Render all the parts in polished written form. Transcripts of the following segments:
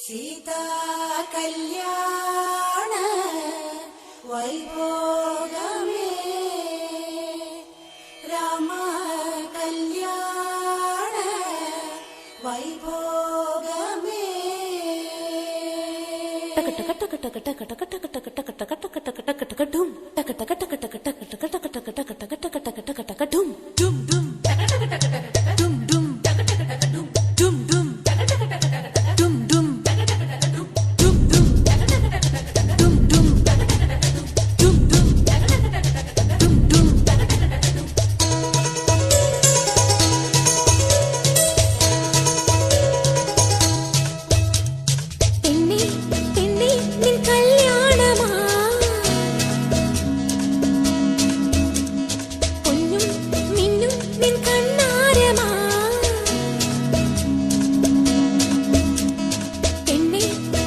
சீதா கல்யாண வைபோகமே ராம கல்யாண வைபோகமே டக டக டக டக டக டக டக டக டக டக டக டக டக டக டும் டக டக டக டக டக டக டக டக டக டக டக டக டக டக டும் டும் டும் டக டக டக டக டும் டும் டக டக டக டும் டும் டும் டக டக டக டக டும் டும் டக டக டக டும் டும் டும் டக டக டக டக டும் டும் டக டக டக டும் டும் டக டக டக டக டும் டும் டக டக டக டும் தென்னி தென்னி நின் கல்யாணமா பொன்னும் மின்னும் நின் கண்ணாரமா தென்னி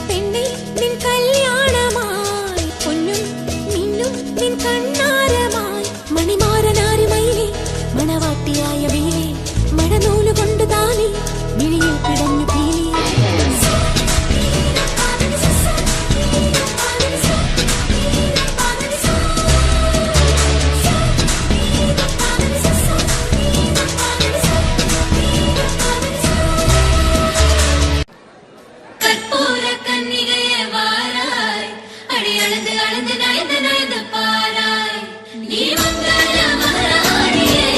தென்னி நின் கல்யாணமாய் பொன்னும் மின்னும் நின் கண்ணாரமாய் മണിമാരനാരി മയിലേ മണവാട്ടിയായ വീരേ മഴനൂല് കൊണ്ടുതാനേ മിഴിയിൽ പിടഞ്ഞു പീലേ கற்பூர கன்னிகையே வாராய் அடி அழுது அழுது நயந்து நயந்து பாராய் நீ மங்கள மகாராணியே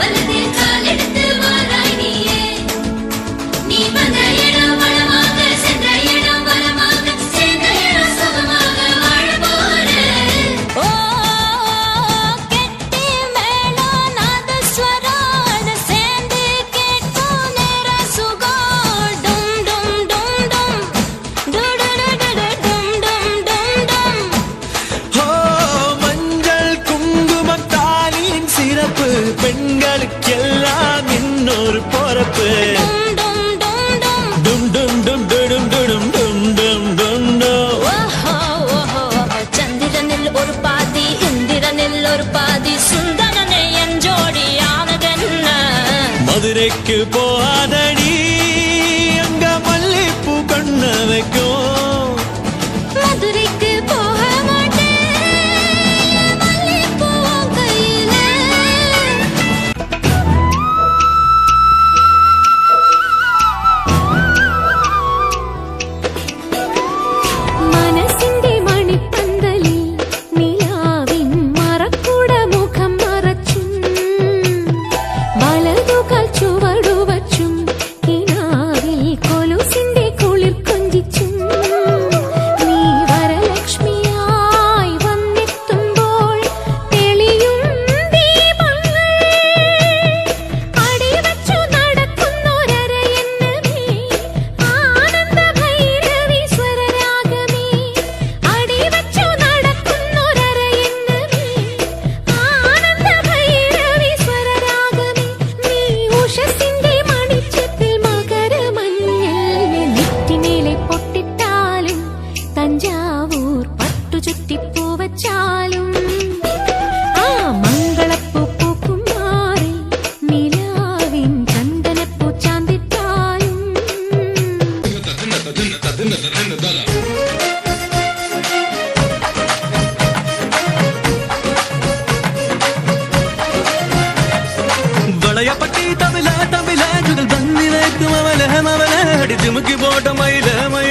வலதே கால் எடுத்து வாராய் நீயே நீ வந்த இடம் வளமாக சென்ற இடம் வளமாக சேர்ந்த இடம் சுகமாக வாழ போறேன் ஓ கெட்டி மேளம் நாதஸ்வரம் சேர்ந்து கேட்கும் நேர சுகம் டும் டும் டும் டும் டும் டும் டும் டும் ஓ மஞ்சள் குங்குமத்தாலின் சிறப்பு பெண்களுக்கெல்லாம் இன்னொரு பொறப்பு டும் டும் டும் டும் டும் டும் டும் டும் டும் டும் டும் டும் ஓஹோ ஓஹோ ചന്ദ്രനിൽ ഒരു പാതി ഇന്ദ്രനിൽ ഒരു പാതി സുന്ദരനെ എൻ ജോഡിയാണതെന്ന് மதுரைக்கு போகாதடி அங்க மல்லிப்பூ கண்ண வைக்கும் മധുരയ്ക്ക് പോക മാട്ടേൻ മല്ലിപ്പൂ കയ്യില് മനസ്സിന്റെ മണിപ്പന്തലിൽ നിലാവിൻ മറക്കുട മുഖം മറച്ചും വലതുകാൽ ചുവടുവച്ചും കിനാവിൽ കൊലുസിന്റെ കുളിർ കൊഞ്ചിച്ചും നീ വരലക്ഷ്മിയായി വന്നെത്തുമ്പോൾ തെളിയും ദീപങ്ങൾ അടിവച്ചു നടക്കുന്നൊരരയെന്നമേ ആനന്ദ ഭൈരവി സ്വരരാഗമേ അടിവച്ചു നടക്കുന്നൊരരയെന്നമേ ആനന്ദ ഭൈരവി സ്വരരാഗമേ നീ ഉഷസിന്റെ മണിച്ചത്തിൽ മകരമഞ്ഞിൽ നെറ്റിമേലെ പൊട്ടിട്ടാലും തഞ്ചാവൂർ പട്ടുചുറ്റിപ്പൂ വച്ചാലും ആ മംഗളപ്പൂ പൂക്കും മാറി നിലാവിൻ ചന്ദനപ്പൂ ചാന്തിട്ടാലും வளையப்பட்டி தமிழ தமிழ குதல் பந்தி வைக்கும் அவல மவல அடி திமுக்கி போட்ட மயில மயில